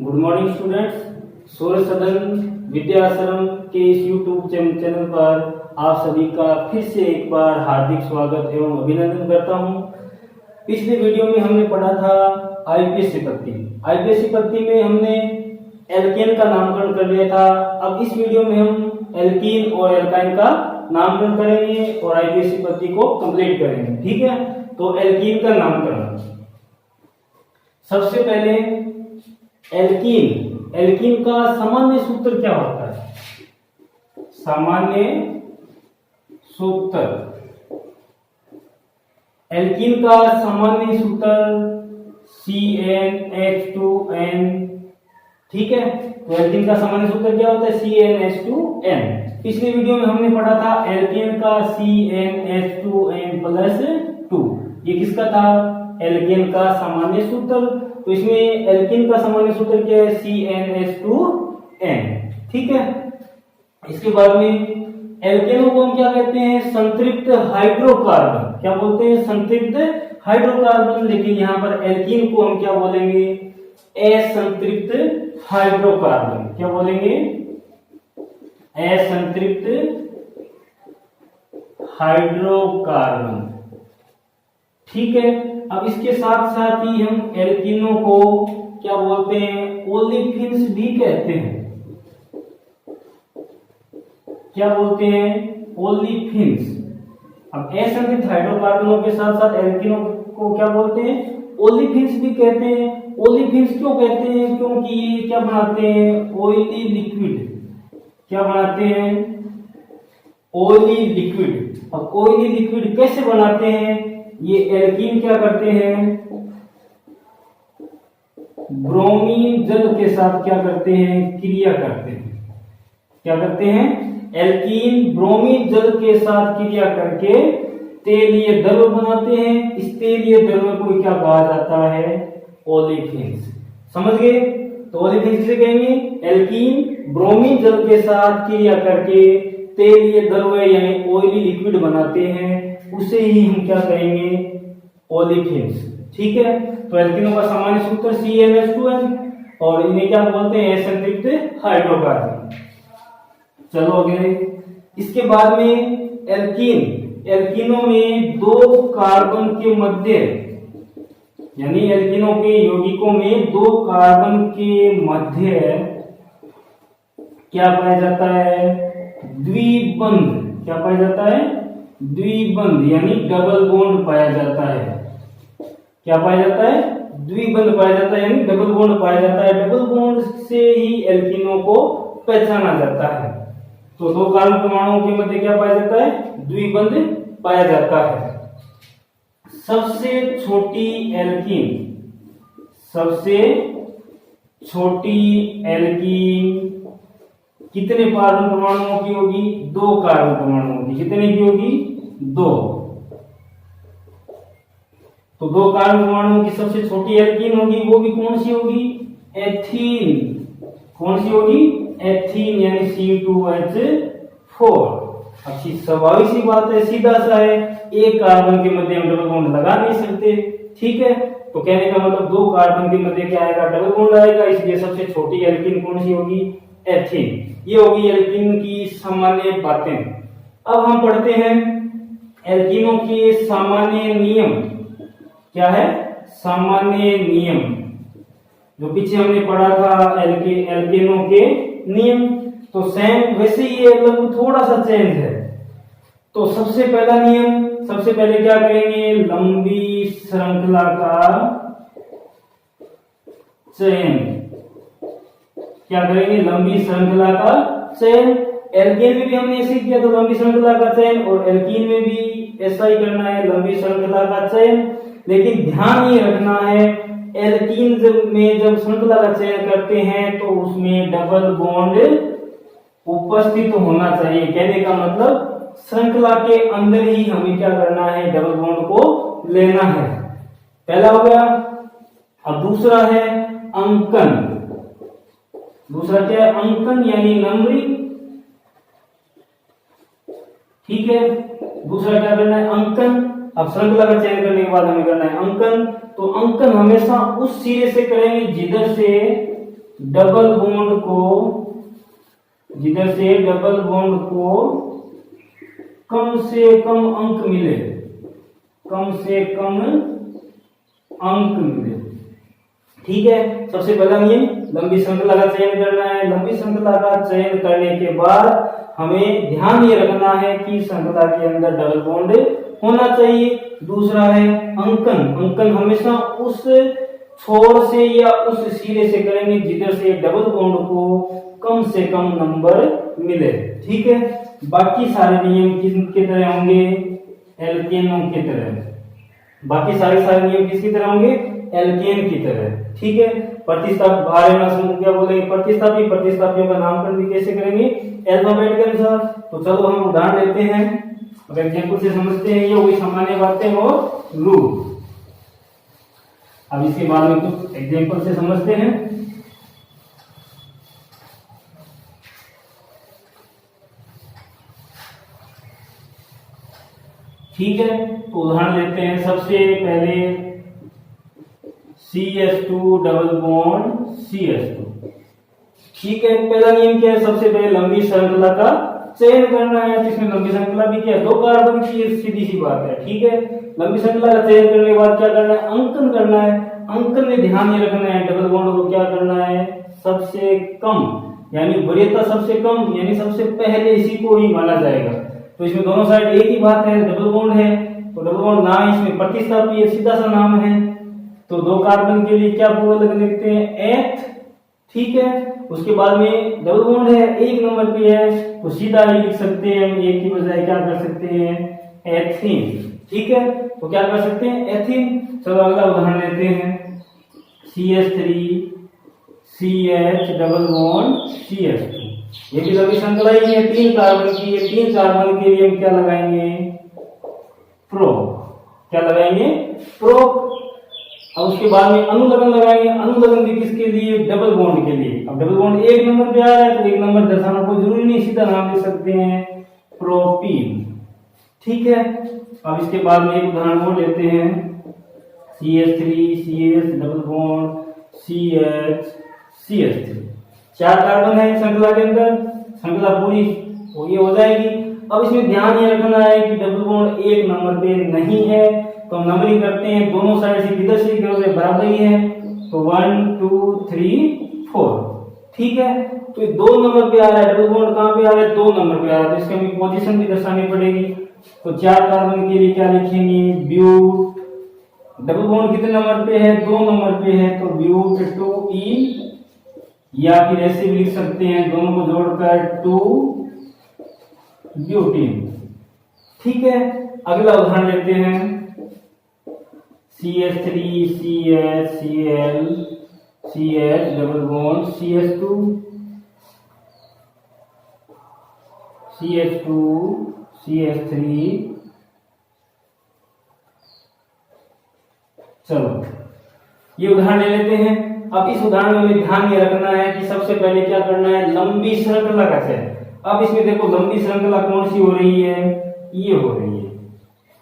Good morning students. सूर्य सदन विद्याश्रम के इस यूट्यूब चैनल पर आप सभी का फिर से एक बार हार्दिक स्वागत एवं अभिनंदन करता हूं। पिछले वीडियो में हमने पढ़ा था आईपीएससी पद्धति। आईपीएससी पद्धति में हमने एल्केन का नामकरण कर लिया था। अब इस वीडियो में हम एल्कीन और एल्काइन का नामकरण करेंगे और आईपीएससी पद्धति को कंप्लीट करेंगे। ठीक है, तो एल्कीन का नामकरण सबसे पहले एल्कीन का सामान्य सूत्र क्या होता है? सामान्य सूत्र एल्कीन का सामान्य सूत्र CnH2n। ठीक है, तो एल्कीन का सामान्य सूत्र क्या होता है? CnH2n। पिछले वीडियो में हमने पढ़ा था एल्कीन का CnH2n+2। ये किसका था? एल्केन का सामान्य सूत्र। तो इसमें एल्कीन का सामान्य सूत्र क्या है? CnH2n। ठीक है, इसके बाद में एल्केनों को हम क्या कहते हैं? संतृप्त हाइड्रोकार्बन। क्या बोलते हैं? संतृप्त हाइड्रोकार्बन। लेकिन यहाँ पर एल्कीन को हम क्या बोलेंगे? असंतृप्त हाइड्रोकार्बन। क्या बोलेंगे? असंतृप्त हाइड्रोकार्बन। ठीक है, अब इसके साथ साथ ही हम एल्कीनों को क्या बोलते हैं? ओलिफिन्स भी कहते हैं। क्या बोलते हैं? ओलिफिन्स। अब असंतृप्त हाइड्रोकार्बनों के साथ साथ एल्कीनों को क्या बोलते हैं? ओलिफिन्स भी कहते हैं। ओलिफिन्स क्यों कहते हैं? क्योंकि ये क्या बनाते हैं? Oily liquid. क्या बनाते हैं? Oily liquid. अब ऑयली लिक्विड कैसे बनाते हैं? ये एल्कीन क्या करते हैं? ब्रोमीन जल के साथ क्या करते हैं? क्रिया करते हैं। क्या करते हैं? एल्कीन ब्रोमीन जल के साथ क्रिया करके तेलीय द्रव्य बनाते हैं। इस तेलीय द्रव्य को क्या कहा जाता है? ओलिफिन्स। समझ गए? तो ओलिफिन्स किसे कहेंगे? एल्कीन ब्रोमीन जल के साथ क्रिया करके तेलीय द्रव्य यानी ऑयली लिक्विड बनाते हैं, उसे ही हम क्या कहेंगे? ओलिफिन्स। ठीक है, तो एल्कीनों का सामान्य सूत्र CnH2n और इन्हें क्या बोलते हैं? असंतृप्त हाइड्रोकार्बन। चलो आगे। इसके बाद में एल्कीनों में दो कार्बन के मध्य यानी एल्कीनों के यौगिकों में दो कार्बन के मध्य क्या पाया जाता है? द्विबंध। क्या पाया जाता है? द्विबंध यानी डबल बॉन्ड पाया जाता है। क्या पाया जाता है? द्विबंध पाया जाता है यानी डबल बॉन्ड पाया जाता है। डबल बॉन्ड से ही एल्कीनों को पहचाना जाता है। तो दो कार्बन परमाणुओं के मध्य क्या पाया जाता है? द्विबंध पाया जाता है। सबसे छोटी एल्कीन कितने कार्बन परमाणुओं की होगी? दो कार्बन परमाणुओं की। कितने की होगी? दो। तो दो कार्बन परमाणुओं की सबसे छोटी एल्कीन होगी, वो भी कौन सी होगी? एथीन। कौन सी होगी? एथीन यानी C2H4। अच्छी स्वाभाविक सी बात है, सीधा सा है, एक कार्बन के मध्य हम डबल बॉन्ड लगा नहीं सकते। ठीक है, तो कहने का मतलब दो कार्बन के मध्य क्या आएगा? डबल बॉन्ड आएगा। इसलिए सबसे छोटी एल्कीन कौन सी होगी? एथीन। ये होगी एल्कीन की सामान्य बातें। अब हम पढ़ते हैं एल्कीनों के सामान्य नियम। क्या है? सामान्य नियम जो पीछे हमने पढ़ा था एल्केनों के नियम। तो सेम वैसे ही लगभग थोड़ा सा चेंज है। तो सबसे पहले क्या करेंगे? लंबी श्रृंखला का चयन। क्या करेंगे? लंबी श्रृंखला का चयन। एल्केन में भी हमने ऐसे किया तो लंबी श्रृंखला का चयन, और एल्कीन में भी ऐसा ही करना है, लंबी श्रृंखला का चयन। लेकिन ध्यान ये रखना है, एल्कीन में जब श्रृंखला का चयन करते हैं तो उसमें डबल बॉन्ड उपस्थित होना चाहिए। कहने का मतलब श्रृंखला के अंदर ही हमें क्या करना है? डबल बॉन्ड को लेना है। पहला हो गया। अब दूसरा है अंकन। दूसरा क्या है? अंकन यानी नंबरिंग। ठीक है, दूसरा क्या करना है? अंकन। अब श्रृंखला का चयन करने के बाद हमें करना है अंकन। तो अंकन हमेशा उस सिरे से करेंगे डबल बॉन्ड को, जिधर से डबल बॉन्ड को कम से कम अंक मिले, कम से कम अंक मिले। ठीक है, सबसे पहला नियम लंबी श्रृंखला का चयन करना है। लंबी श्रृंखला का चयन करने के बाद हमें ध्यान ये रखना है कि श्रृंखला के अंदर डबल बॉन्ड होना चाहिए। दूसरा है अंकन। अंकन हमेशा उस छोर से या उस सिरे से करेंगे जिधर से डबल बॉन्ड को कम से कम नंबर मिले। ठीक है, बाकी सारे नियम किसकी तरह होंगे? एल्केनों की तरह। बाकी सारे नियम किसकी तरह होंगे? एल्केन की तरह। ठीक है, प्रतिस्थापी बारे में क्या बोलेंगे? प्रतिस्थापी, प्रतिस्थापियों का नामकरण भी कैसे करेंगे? अल्फाबेट के अनुसार। तो चलो हम उदाहरण लेते हैं, अगर एग्जाम्पल से समझते हैं। ये हुई सामान्य बातें और रूल। अब इसके बाद में कुछ एग्जाम्पल से समझते हैं। ठीक है, तो उदाहरण लेते हैं। सबसे पहले CH2 डबल बॉन्ड CH2। ठीक है, पहला नियम क्या है? सबसे पहले लंबी श्रृंखला का चयन करना है। इसमें लंबी श्रृंखला भी क्या है? 2 कार्बन की, सीधी सी बात है। ठीक है, लंबी श्रृंखला का चयन करने के बाद क्या करना है? अंकन करना है। अंकन में ध्यान ये रखना है, डबल बॉन्ड को क्या करना है? सबसे कम, यानी वरीयता सबसे कम, यानी सबसे पहले इसी को ही माना जाएगा। तो इसमें दोनों साइड एक ही बात है, डबल बॉन्ड है। तो डबल बॉन्ड ना इसमें प्रतिस्थापी सीधा सा नाम है। तो 2 कार्बन के लिए क्या पूर्वक लिखते हैं? एथ। ठीक है, उसके बाद में डबल बॉन्ड है, 1 नंबर पे है, तो सीधा ही लिख सकते हैं हम। एक की बजाय क्या कर सकते हैं? एथीन। ठीक है, तो क्या कर सकते हैं? एथीन। चलो अगला उदाहरण लेते हैं। CH3 CH double bond CH2। ये भी लंबी श्रृंखला ही है, 3 कार्बन की है। 3 कार्बन के लिए हम क्या लगाएंगे? प्रो। क्या लगाएंगे? प्रो। अब उसके बाद में अनुलग्न लगाएंगे। अनुलग्न भी किसके लिए? डबल बॉन्ड के लिए। अब डबल बॉन्ड 1 नंबर पे आ रहा है तो 1 नंबर दर्शाना कोई जरूरी नहीं, सीधा नाम लिख सकते हैं प्रोपीन। ठीक है, अब इसके बाद में एक उदाहरण और लेते हैं। CH3 CH double bond CH CH3। 4 carbon है श्रृंखला के अंदर, श्रृंखला पूरी तो ये हो जाएगी। अब इसमें ध्यान ये रखना है कि डबल बॉन्ड 1 नंबर पे नहीं है, तो हम नंबरिंग करते हैं। दोनों साइड से किधर से किधर बराबर ही है, तो 1 2 3 4। ठीक है, तो 2 नंबर पे आ रहा है, डबल बॉन्ड कहां पे आ रहा है? 2 नंबर पे आ रहा है, तो इसकी हमें पोजीशन भी दर्शानी पड़ेगी। तो 4 कार्बन के लिए क्या लिखेंगे? ब्यूट। डबल बॉन्ड कितने नंबर पे है? 2 नंबर पे है, तो ब्यूट 2E, या फिर ऐसे भी लिख सकते हैं दोनों को जोड़कर 2 ब्यूटीन। ठीक है, अगला उदाहरण लेते हैं। CH3 CH Cl CH double bond CH2 CH2 CH3। चलो ये उदाहरण ले लेते हैं। अब इस उदाहरण में हमें ध्यान ये रखना है कि सबसे पहले क्या करना है? लंबी श्रृंखला का चयन। अब इसमें देखो लंबी श्रृंखला कौन सी हो रही है? ये हो रही है।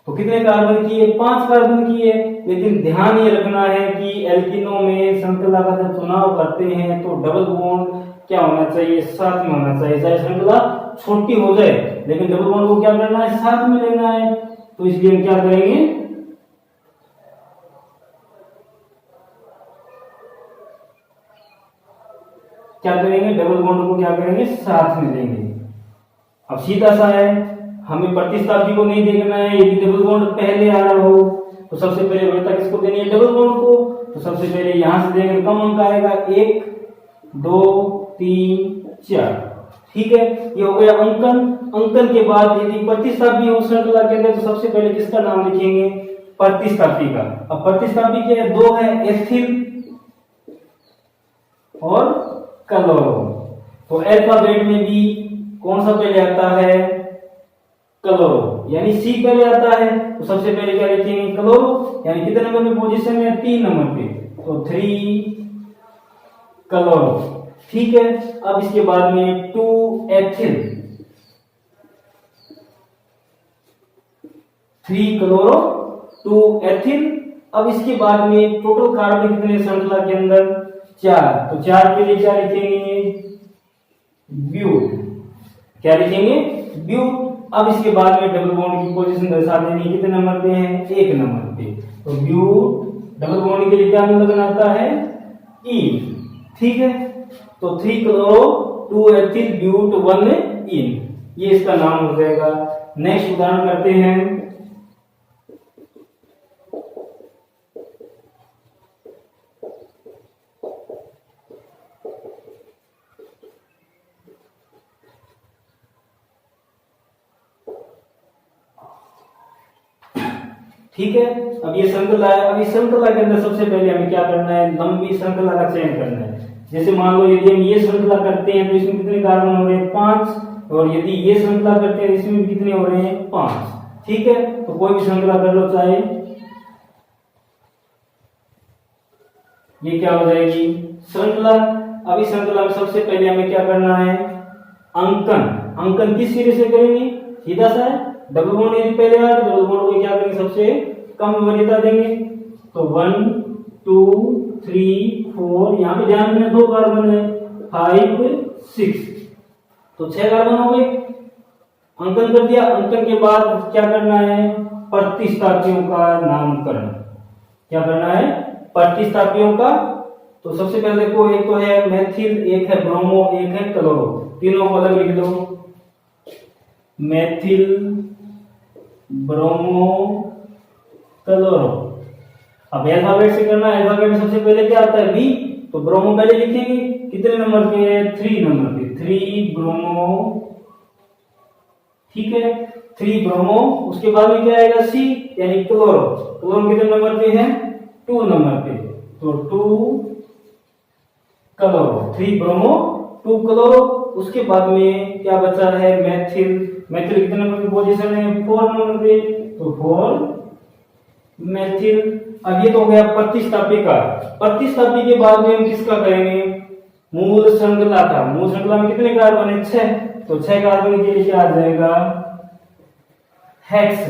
तो कितने कार्बन की है? 5 कार्बन की है। लेकिन ध्यान ये रखना है कि एल्किनों में श्रृंखला का जब चुनाव करते हैं तो डबल बॉन्ड क्या होना चाहिए? साथ में होना चाहिए। चाहे श्रृंखला छोटी हो जाए लेकिन डबल बॉन्ड को क्या करना है? साथ में लेना है। तो इसलिए हम क्या करेंगे? क्या करेंगे? डबल बॉन्ड को क्या करेंगे? साथ में लेंगे। अब सीधा सा है, हमें प्रतिस्थापी को नहीं देखना है। यदि डबल बॉन्ड पहले आ रहा हो तो सबसे पहले वरीयता किसको देनी है? डबल बॉन्ड को। तो सबसे पहले यहां से देंगे, कम अंक आएगा, 1 2 3 4। ठीक है, ये हो गया अंकन। अंकन के बाद यदि प्रतिस्थापी हो श्रृंखला के अंदर तो सबसे पहले किसका नाम लिखेंगे? प्रतिस्थापी का। अब प्रतिस्थापी क्या है? 2 है, एथिल और क्लोरो। तो अल्फाबेट में भी कौन सा पहले आता है? क्लोरो, यानी C पहले आता है। तो सबसे पहले क्या लिखेंगे? क्लोरो, यानी कितने नंबर में पोजीशन में? 3 नंबर पे, तो 3 क्लोरो। ठीक है, अब इसके बाद में 2 एथिल, 3 क्लोरो 2 एथिल। अब इसके बाद में टोटल कार्बन कितने श्रृंखला के अंदर? 4, तो 4 के लिए क्या लिखेंगे, ब्यूट। क्या लिखेंगे, ब्यूट। अब इसके बाद में डबल बॉन्ड की पोजीशन दर्शा देनी है, कितने नंबर पे है, 1 नंबर पे। तो ब्यूट डबल बॉन्ड के लिए क्या अनुलग्न आता है, इन। ठीक है, तो 3 क्लोरो 2 एथिल ब्यूट 1 इन, ये इसका नाम हो जाएगा। नेक्स्ट उदाहरण करते हैं। ठीक है, अब ये श्रृंखला है। अब इस श्रृंखला के अंदर सबसे पहले हमें क्या करना है, लंबी श्रृंखला का चयन करना है। जैसे मान लो यदि हम ये श्रृंखला करते हैं तो इसमें कितने कार्बन हो रहे हैं, 5, और यदि ये श्रृंखला करते हैं इसमें कितने हो रहे हैं, 5। ठीक है, तो कोई भी श्रृंखला कर लो, चाहे ये क्या हो जाएगी, श्रृंखला। अब इस श्रृंखला में सबसे पहले हमें क्या करना है, अंकन। अंकन किस सिरे से करेंगे, सीधा सा है। डबल बॉन्ड यदि पहले आए तो डबल बॉन्ड को क्या करेंगे, सबसे कम वरीयता देंगे। तो 1 2 3 4, यहाँ पे ध्यान में 2 कार्बन है, 5 6, तो 6 कार्बन हो गए। अंकन कर दिया। अंकन के बाद क्या करना है, प्रतिस्थापियों का नामकरण। क्या करना है, प्रतिस्थापियों का। तो सबसे पहले देखो, एक तो है मेथिल, एक है ब्रोमो, एक है क्लोरो, तीनों को अलग लिख दो। Methyl, bromo, chloro. अब अल्फाबेट से करना है। अल्फाबेट में सबसे पहले क्या आता है, बी, तो ब्रोमो पहले लिखेंगे, कितने नंबर पे है, 3 नंबर पे, 3 ब्रोमो। ठीक है, 3 ब्रोमो। उसके बाद में क्या आएगा, सी यानी क्लोरो। क्लोरो कितने नंबर पे है, 2 नंबर पे, तो 2 क्लोरो, 3 ब्रोमो 2 क्लोरो। उसके बाद में क्या बचा है, मेथिल। मेथिल कितने नंबर पे पोजीशन है, 4 नंबर पे, तो 4 मेथिल। अब ये तो हो गया प्रतिस्थापी का। प्रतिस्थापी के बाद में हम किसका करेंगे, मूल श्रृंखला का। मूल श्रृंखला में कितने कार्बन है, 6, तो 6 कार्बन के लिए क्या आ जाएगा, हेक्स।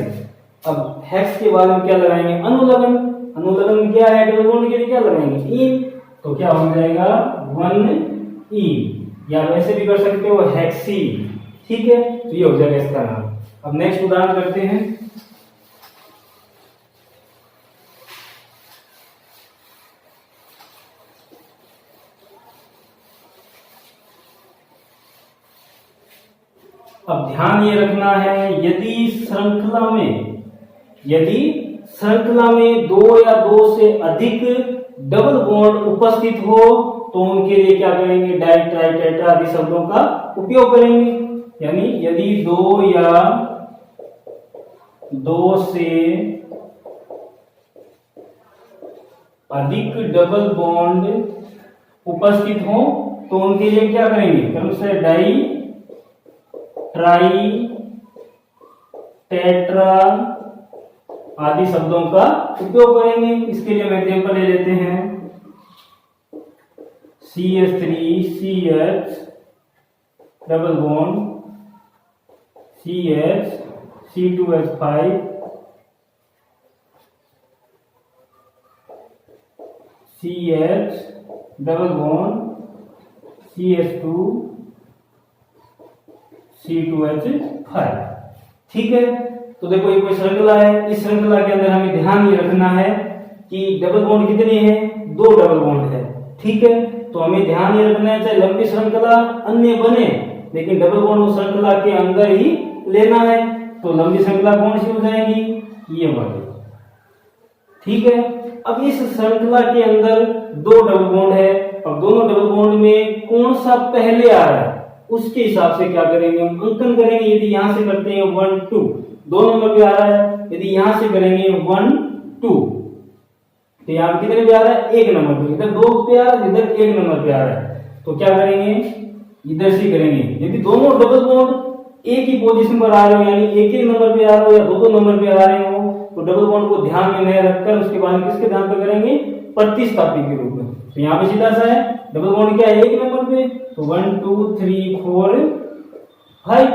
अब हेक्स के बाद में क्या लगाएंगे, अनुलग्न। अनुलग्न में क्या है, डबल बॉन्ड के लिए क्या लगाएंगे, इन, तो क्या हो जाएगा 1 इन, या वैसे भी कर सकते हो हेक्सी। ठीक है, तो ये हो जाएगा इसका नाम। अब नेक्स्ट उदाहरण करते हैं। अब ध्यान ये रखना है, यदि श्रृंखला में 2 या 2 से अधिक डबल बॉन्ड उपस्थित हो तो उनके लिए क्या करेंगे, डाई ट्राई टेट्रा आदि शब्दों का उपयोग करेंगे। यानी यदि 2 या 2 से अधिक डबल बॉन्ड उपस्थित हो तो उनके लिए क्या करेंगे, क्रमशः डाई ट्राई टेट्रा आदि शब्दों का उपयोग करेंगे। इसके लिए हम एग्जांपल ले लेते हैं, CH3CH double bond CH C2H5 CH double bond CH2 C2H5। ठीक है, तो देखो ये कोई श्रृंखला है। इस श्रृंखला के अंदर हमें ध्यान ये रखना है कि डबल बॉन्ड कितने हैं, 2 डबल बॉन्ड है। ठीक है, तो हमें ध्यान ये रखना है, चाहे लंबी श्रृंखला अन्य बने लेकिन डबल बॉन्ड उस श्रृंखला के अंदर ही लेना है। तो लंबी श्रृंखला कौन सी हो जाएगी, ये वाली। ठीक है, अब इस श्रृंखला के अंदर 2 डबल बॉन्ड है। अब दोनों डबल बॉन्ड में कौन सा पहले आ रहा है उसके हिसाब से क्या करेंगे, हम अंकन करेंगे। यदि यहां से करते हैं 1 2, 2 नंबर पे आ रहा है। यदि यहां से करेंगे 1 2, तो यहाँ कितने पे आ रहा है, 1 नंबर पे। इधर 2 पे आ रहा है, इधर 1 नंबर पे आ रहा है, तो क्या करेंगे, इधर से करेंगे। यदि दोनों डबल बॉन्ड एक ही पोजीशन पर आ रहे हो, यानी एक ही नंबर पे आ रहे हो या 2 नंबर पे आ रहे हो, तो डबल बॉन्ड को ध्यान में नहीं रखकर उसके बाद किसके ध्यान पे करेंगे, प्रतिस्थापी के रूप में। तो यहाँ पे सीधा सा है, डबल बॉन्ड क्या है, 1 नंबर पे, तो 1 2 3 4 5।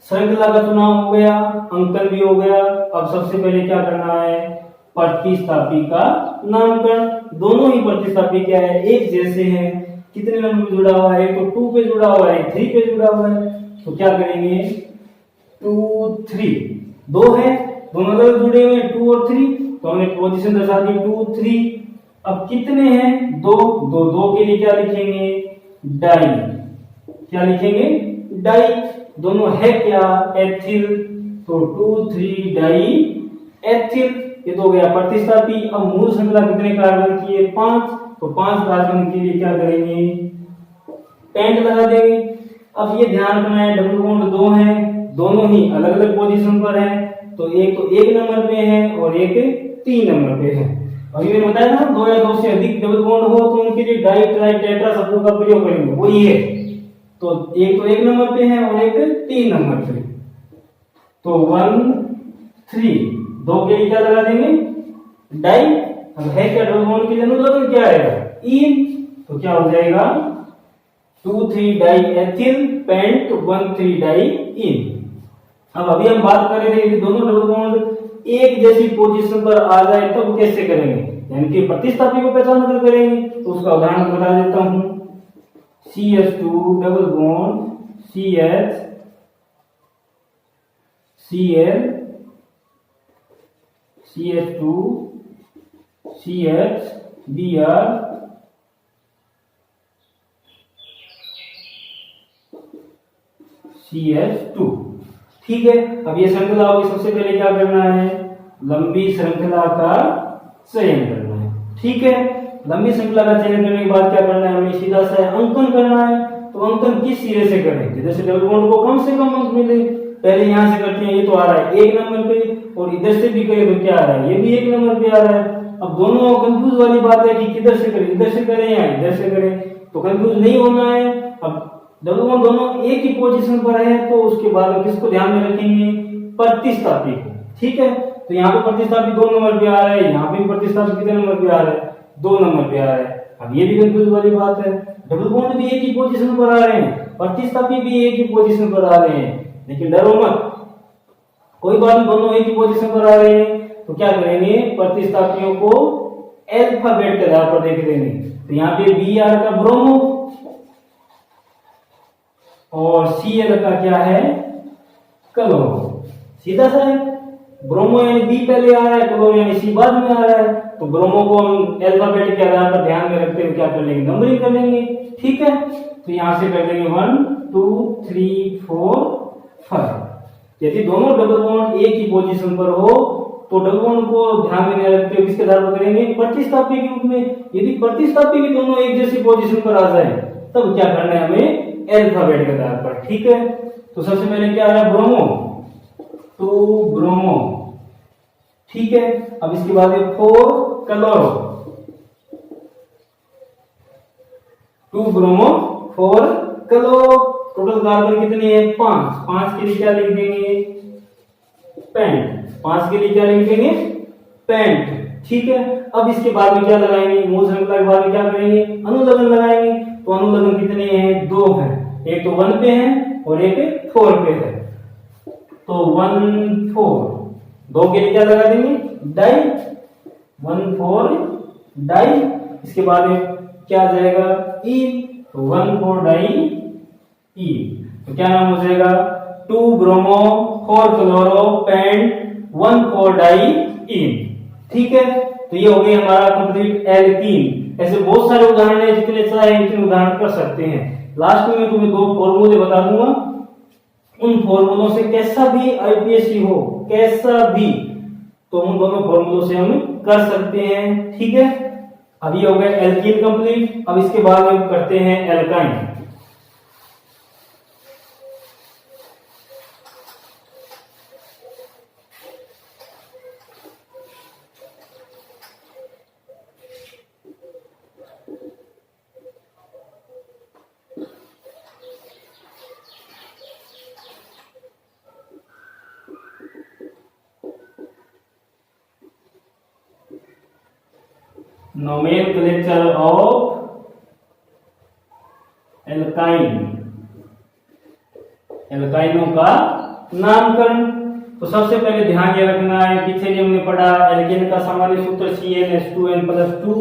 श्रृंखला का चुनाव हो गया, अंकन भी हो गया। अब सबसे पहले क्या करना है, प्रतिस्थापी का नामकरण। दोनों ही प्रतिस्थापी क्या है, एक जैसे हैं। कितने नंबर पे जुड़ा हुआ है, तो 2 पे जुड़ा हुआ है, 3 पे जुड़ा हुआ है, तो क्या करेंगे 2 3 दो है, दोनों अलग जुड़े हुए हैं 2 और 3, तो हमने पोजीशन दर्शा दी 2 3। अब कितने हैं, दो दो, दो के लिए क्या लिखेंगे डाई, क्या लिखेंगे डाई। दोनों है क्या एथिल, तो 2 3 डाई एथिल, ये तो हो गया प्रतिस्थापी। अब मूल श्रृंखला कितने कार्बन की है 5, तो 5 कार्बन के लिए क्या करेंगे पेंट लगा देंगे। अब ये ध्यान रखना है डबल बॉन्ड 2 है, दोनों ही अलग अलग पोजीशन पर है, तो एक तो 1 नंबर पे है और एक 3 नंबर पे है। अभी मैंने बताया ना 2 या 2 से अधिक डबल बॉन्ड हो तो उनके लिए डाई ट्राई टेट्रा शब्दों का प्रयोग करेंगे, वो ये तो एक तो 1 नंबर पे है और एक 3 नंबर पे, तो 1 3 दो के लिए क्या लगा देंगे डाई। अब है क्या डबल बॉन्ड के लिए अनुलग्न क्या आएगा इन, तो क्या हो जाएगा 2 3 डाई एथिल पेंट 1 3 डाई इन। अब अभी हम बात कर रहे थे कि दोनों डबल बॉन्ड एक जैसी पोजीशन पर आ जाए तब तो कैसे करेंगे, यानी कि प्रतिस्थापी को पहचान कर करेंगे। तो उसका उदाहरण बता देता हूं, CH2 double bond CH Cl CH2 CH Br CH2, ठीक है। अब ये श्रृंखला होगी, सबसे पहले क्या करना है लंबी श्रृंखला का चयन करना है, ठीक है। लंबी श्रृंखला का चयन करने के बाद क्या करना है, हमें सीधा सा अंकन करना है। तो अंकन किस सिरे से करें, जैसे डबल बॉन्ड को कम से कम अंक मिले, पहले यहां से करते हैं, ये तो आ रहा है 1 नंबर पे, और इधर से भी करें तो क्या आ रहा है, ये भी 1 नंबर पे आ रहा है। अब दोनों कंफ्यूज वाली बात है कि किधर से करें, इधर से करें या इधर से करें, तो कंफ्यूज नहीं होना है। अब डबल बॉन्ड दोनों एक ही पोजीशन पर है, तो उसके बाद में किसको ध्यान में रखेंगे प्रतिस्थापी को, ठीक है। तो यहाँ पे प्रतिस्थापी 2 नंबर पे आ रहा है, यहाँ पे प्रतिस्थापी कितने नंबर पे आ रहा है 2 नंबर पे आ रहा है। अब ये भी कंफ्यूज वाली बात है, डबल बॉन्ड भी एक ही पोजीशन पर आ रहे हैं, प्रतिस्थापी भी एक ही पोजीशन पर आ रहे हैं, लेकिन डरो मत, कोई बात नहीं, दोनों एक ही पोजीशन पर आ रहे हैं। तो क्या करेंगे प्रतिस्थापियों को अल्फाबेट के आधार पर देख लेंगे। तो यहाँ पे Br का ब्रोमो और Cl का क्या है क्लोरो, सीधा सा है। ब्रोमो यानी बी पहले आ रहा है, क्लोरो यानी सी बाद में आ रहा है, तो ब्रोमो को हम अल्फाबेट के आधार पर ध्यान में रखते हुए क्या कर लेंगे नंबरिंग कर लेंगे, ठीक है। तो यहां से कर लेंगे 1 2 3 4 5। यदि दोनों डबल बॉन्ड एक ही पोजीशन पर हो तो डबल बॉन्ड को ध्यान में रखते हुए किसके आधार पर करेंगे प्रतिस्थापी के रूप में। यदि प्रतिस्थापी भी दोनों एक जैसी पोजीशन पर आ जाए तब क्या करना है हमें अल्फाबेट के आधार पर, ठीक है। तो सबसे पहले क्या आ रहा है ब्रोमो, 2 ब्रोमो, ठीक है। अब इसके बाद 4 chloro, 2 bromo 4 chloro. Total carbon कितने हैं 5, 5 के लिए क्या लिख देंगे पेंट, 5 के लिए क्या लिख देंगे पेंट, ठीक है। अब इसके बाद में क्या लगाएंगे, मूल श्रृंखला के बाद में क्या करेंगे अनुलग्न लगाएंगे। तो अनुलग्न कितने हैं 2 हैं, एक तो 1 पे है और एक 4 पे है, तो 1 4, 2 के लिए क्या लगा देंगे डाई, 1 4 डाई। इसके बाद में क्या आ जाएगा ई, तो 1 4 डाई ई, तो क्या नाम हो जाएगा 2 ब्रोमो 4 क्लोरो पेंट 1 4 डाई इन, ठीक है। तो ये हो गई हमारा कंप्लीट एल्कीन। ऐसे बहुत सारे उदाहरण है, जितने चाहे इतने उदाहरण कर सकते हैं। लास्ट में मैं तुम्हें 2 फॉर्मूले बता दूंगा, उन फॉर्मूलों से कैसा भी आईपीएससी हो कैसा भी, तो उन दोनों फॉर्मूलों से हम कर सकते हैं, ठीक है। अब ये हो गया एल्कीन कंप्लीट। अब इसके बाद हम करते हैं एल्काइन। नोमेनक्लेचर ऑफ एल्काइन, एल्काइनों का नामकरण। तो तो सबसे पहले ध्यान ये रखना है, पीछे जो हमने पढ़ा एल्केन का सामान्य सूत्र CnH2n+2,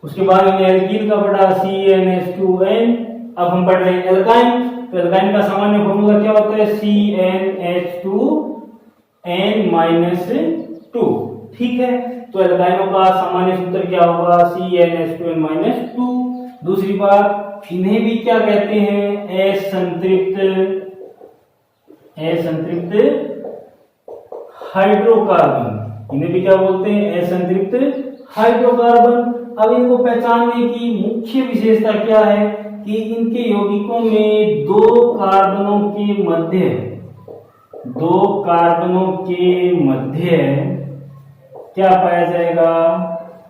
उसके बाद हमने एल्कीन का पढ़ा CnH2n। अब हम पढ़ रहे हैं एल्काइन। तो एल्काइन का सामान्य फॉर्मूला क्या होता है? CnH2n-2। ठीक है, तो एल्काइनों का सामान्य सूत्र क्या होगा? CnH2n-2। दूसरी बात, इन्हें भी क्या कहते हैं? असंतृप्त हाइड्रोकार्बन। इन्हें भी क्या बोलते हैं? असंतृप्त हाइड्रोकार्बन। अब इनको पहचानने की मुख्य विशेषता क्या है कि इनके यौगिकों में दो कार्बनों के मध्य क्या पाया जाएगा?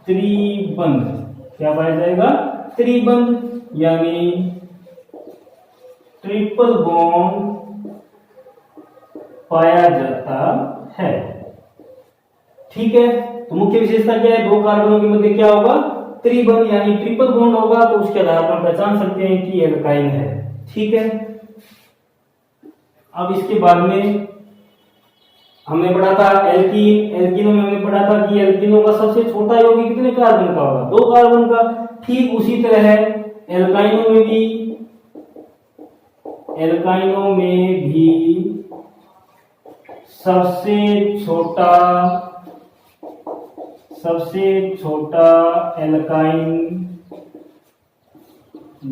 त्रिबंध। क्या पाया जाएगा? त्रिबंध, यानी ट्रिपल बॉन्ड पाया जाता है। ठीक है, तो मुख्य विशेषता क्या है? दो कार्बनों के मध्य क्या होगा? त्रिबंध, यानी ट्रिपल बॉन्ड होगा। तो उसके आधार पर पहचान सकते हैं कि एल्काइन है। ठीक है, अब इसके बाद में हमने पढ़ा था एल्कीन। एल्कीनों में हमने पढ़ा था कि एल्कीनों का सबसे छोटा यौगिक कितने कार्बन का होगा? 2 कार्बन का। ठीक उसी तरह है एल्काइनों में भी सबसे छोटा एल्काइन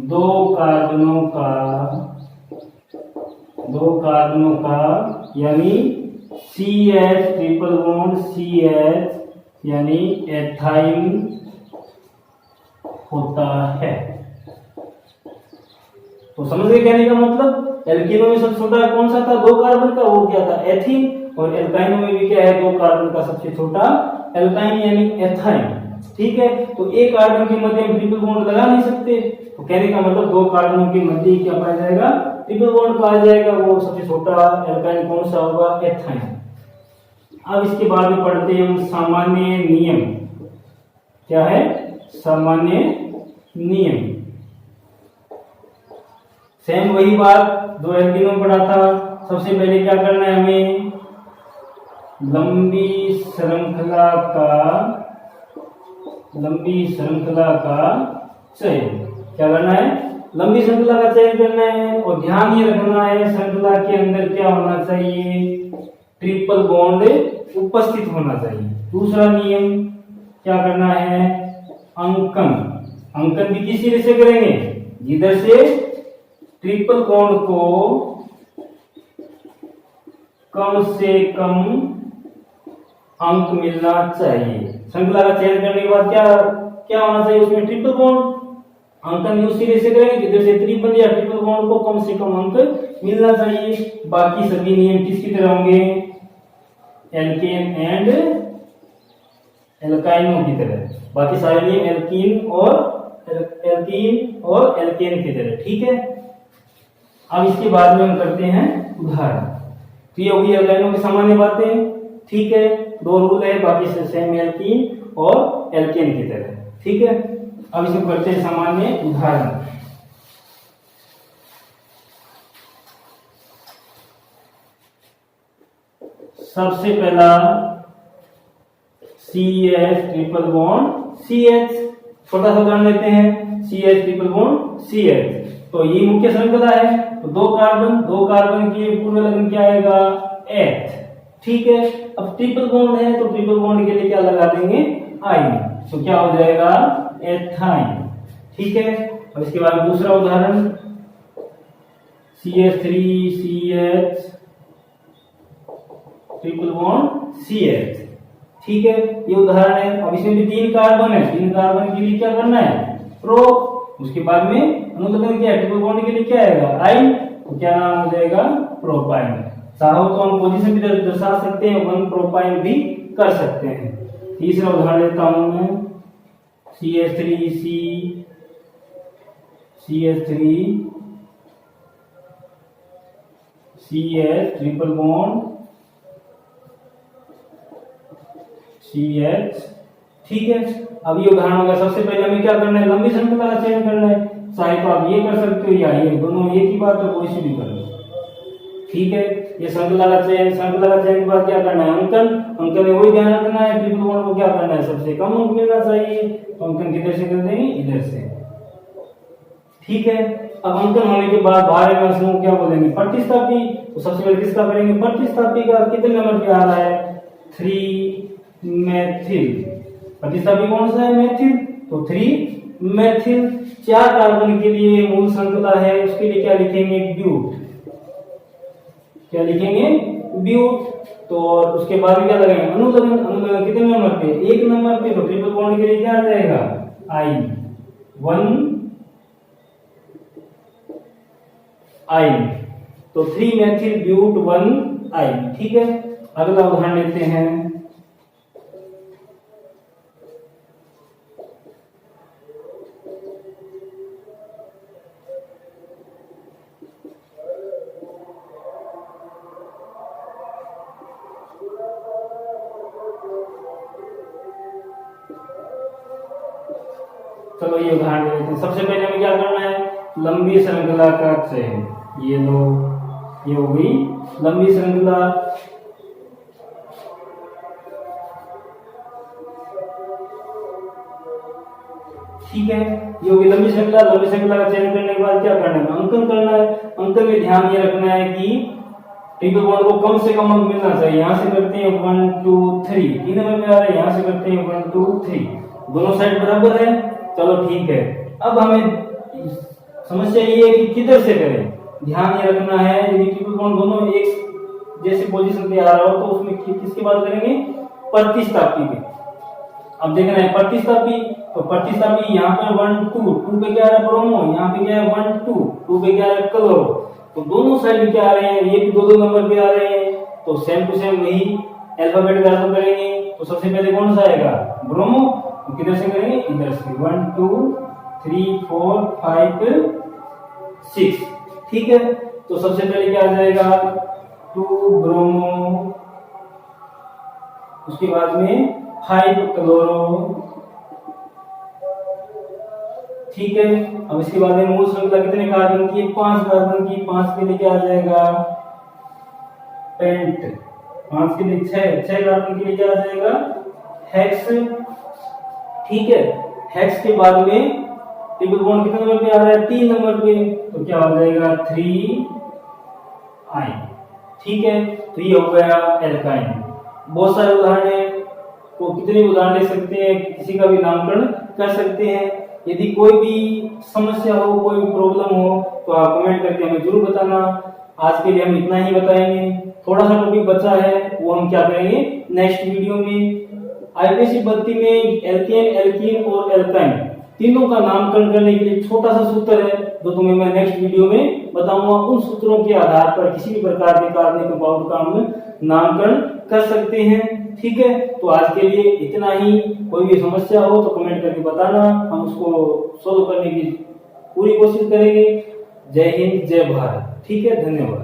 2 कार्बनों का यानी CH ट्रिपल बॉन्ड CH यानी एथाइन होता है। तो समझ गए कहने का मतलब? एल्कीनों में सबसे छोटा कौन सा था? 2 कार्बन का, वो क्या था? एथीन। और एल्काइनों में भी क्या है? 2 कार्बन का सबसे छोटा एल्काइन यानी एथाइन। ठीक है, तो एक कार्बन के मध्य हम ट्रिपल बॉन्ड लगा नहीं सकते। तो कहने का मतलब 2 कार्बनों के मध्य क्या पाया जाएगा? ट्रिपल बॉन्ड पाया जाएगा। वो सबसे छोटा एल्काइन कौन सा होगा? एथाइन। अब इसके बाद में पढ़ते हैं हम सामान्य नियम। क्या है? सामान्य नियम। सेम वही बात 2 एल्कीनों में पढ़ा था। सबसे पहले क्या करना है हमें? लंबी श्रृंखला का चयन। क्या करना है? लंबी श्रृंखला का चयन करना है। और ध्यान ये रखना है श्रृंखला के अंदर क्या होना चाहिए? ट्रिपल बॉन्ड उपस्थित होना चाहिए। दूसरा नियम क्या करना है? अंकन भी किस तरह से करेंगे? जिधर से ट्रिपल बॉन्ड को कम से कम अंक मिलना चाहिए। श्रृंखला का चयन करने के बाद क्या होना चाहिए? उसमें ट्रिपल बॉन्ड। अंकन उसी तरह से करेंगे जिधर से त्रिबंध या ट्रिपल बॉन्ड को कम से कम अंक मिलना चाहिए। बाकी सभी नियम किसकी तरह होंगे? एल्केन एंड एल्काइनों की तरह। बाकी सारे नियम एल्कीन और एल्केन की तरह। ठीक है, अब इसके बाद में हम करते हैं उदाहरण। तो ये होगी एल्काइनों की सामान्य बातें। ठीक है, 2 रूल है, बाकी से सेम एल्कीन और एल्केन की तरह। ठीक है, अब इसको करते हैं सामान्य उदाहरण। सबसे पहला CH ट्रिपल बॉन्ड CH। छोटा सा उदाहरण लेते हैं, CH ट्रिपल बॉन्ड CH। तो ये मुख्य श्रृंखला है। तो 2 कार्बन के पूर्ण लग्न क्या आएगा? H। ठीक है, अब ट्रिपल बॉन्ड है तो ट्रिपल बॉन्ड के लिए क्या लगा देंगे? आइन। तो क्या हो जाएगा? एथाइन। ठीक है, अब इसके बाद दूसरा उदाहरण CH3CH ट्रिपल बॉन्ड CH। ठीक है, ये उदाहरण है। अब इसमें भी 3 कार्बन है। 3 कार्बन के लिए क्या करना है? प्रो। उसके बाद में अनुलग्न क्या है? ट्रिपल बॉन्ड के लिए क्या आएगा? आइन। तो क्या नाम हो जाएगा? प्रोपाइन। चाहो तो हम पोजीशन भी दर्शा सकते हैं, 1 प्रोपाइन भी कर सकते हैं। तीसरा उदाहरण लेता हूं मैं, CH ट्रिपल बॉन्ड CH। ठीक है, अब ये उदाहरण होगा। सबसे पहले हमें क्या करना है? लंबी श्रृंखला का चयन करना है। चाहे तो आप ये कर सकते हो या ये, दोनों एक ही बात है, कोई सी भी कर लो। ठीक है, ये श्रृंखला का चयन के बाद क्या करना है, अंकन में वही ध्यान रखना है, ट्रिपल बॉन्ड को क्या करना है, सबसे कम अंक मिलना चाहिए, तो अंकन किधर से कर देंगे, इधर से। ठीक है, अब अंकन होने के बाद बाहर में समूह क्या बोलेंगे, प्रतिस्थापी। तो सबसे पहले किसका करेंगे, प्रतिस्थापी का। कितने नंबर पे आ रहा है, 3 मेथिल। प्रतिस्थापी कौन सा है, मेथिल, तो 3 मेथिल। 4 कार्बन के लिए मूल श्रृंखला है, उसके लिए क्या लिखेंगे, ब्यूट। क्या लिखेंगे, ब्यूट। तो उसके बाद क्या लगाएंगे, अनुलग्न। अनुलग्न कितने नंबर पे, 1 नंबर पे। तो ट्रिपल बॉन्ड के लिए क्या आ जाएगा, I1 I। तो 3 मेथिल ब्यूट 1 I। ठीक है, अगला उदाहरण लेते हैं। चलो ये उदाहरण लेते हैं। सबसे पहले हमें क्या करना है, लंबी श्रृंखला का चयन। ये लो, ये हो गई लंबी श्रृंखला। ठीक है, ये होगी लंबी श्रृंखला। लंबी श्रृंखला का चयन करने के बाद क्या करना है, अंकन करना है। अंकन में ध्यान ये रखना है कि ट्रिपल बॉन्ड को कम से कम अंक मिलना चाहिए। यहां से करते हैं 1 2 3, 3 नंबर पे आ रहा है, यहां से करते हैं 1 2 3, दोनों साइड बराबर है। चलो ठीक है, अब हमें समस्या ये है कि किधर से करें। ध्यान ये रखना है, यदि ट्रिपल बॉन्ड दोनों एक जैसी पोजीशन पे आ रहा हो तो उसमें किसकी बात करेंगे, प्रतिस्थापी पे। अब देखना है प्रतिस्थापी, तो प्रतिस्थापी यहाँ पे 1 2, 2 पे क्या आ रहा है, ब्रोमो। यहाँ पे क्या है, 1 2, 2 पे क्या आ रहा है, क्लोरो। तो दोनों साइड क्या आ रहे हैं, ये भी 2 नंबर पे आ रहे हैं। तो सेम टू सेम वही अल्फाबेट का अर्थ करेंगे। तो सबसे पहले कौन सा आएगा, ब्रोमो। तो किधर से करेंगे, इधर से 1 2 3 4 5 6। ठीक है, तो सबसे पहले क्या आ जाएगा, 2 ब्रोमो, उसके बाद में 5 क्लोरो। ठीक है, अब इसके बाद में मूल श्रृंखला कितने कार्बन की, 5 कार्बन की। 5 के लिए क्या आ जाएगा, पेंट। 5 के लिए 6 कार्बन के लिए क्या आ जाएगा, हेक्स। ठीक है, हेक्स के बाद में ट्रिपल बॉन्ड कितने नंबर पे आ रहा है, 3 नंबर पे। तो क्या हो जाएगा, 3I। ठीक है, तो ये हो गया एल्काइन। बहुत सारे उदाहरण है, तो कितने उदाहरण ले सकते हैं, किसी का भी नामकरण कर सकते हैं। यदि कोई भी समस्या हो, कोई प्रॉब्लम हो, तो आप कमेंट करके हमें जरूर बताना। आज के लिए हम इतना ही बताएंगे। थोड़ा सा टॉपिक बचा है, वो हम क्या करेंगे नेक्स्ट वीडियो में। आईपीसी 32 में एल्केन, एल्कीन और एल्काइन तीनों का नामकरण करने के लिए छोटा सा सूत्र है, जो तुम्हें मैं नेक्स्ट वीडियो में बताऊंगा। उन सूत्रों के आधार पर किसी भी प्रकार के कार्बनिक कंपाउंड का हम नामकरण कर सकते हैं। ठीक है, तो आज के लिए इतना ही। कोई भी समस्या हो तो कमेंट करके बताना, हम उसको सोल्व करने की पूरी कोशिश करेंगे। जय हिंद, जय भारत। ठीक है, धन्यवाद।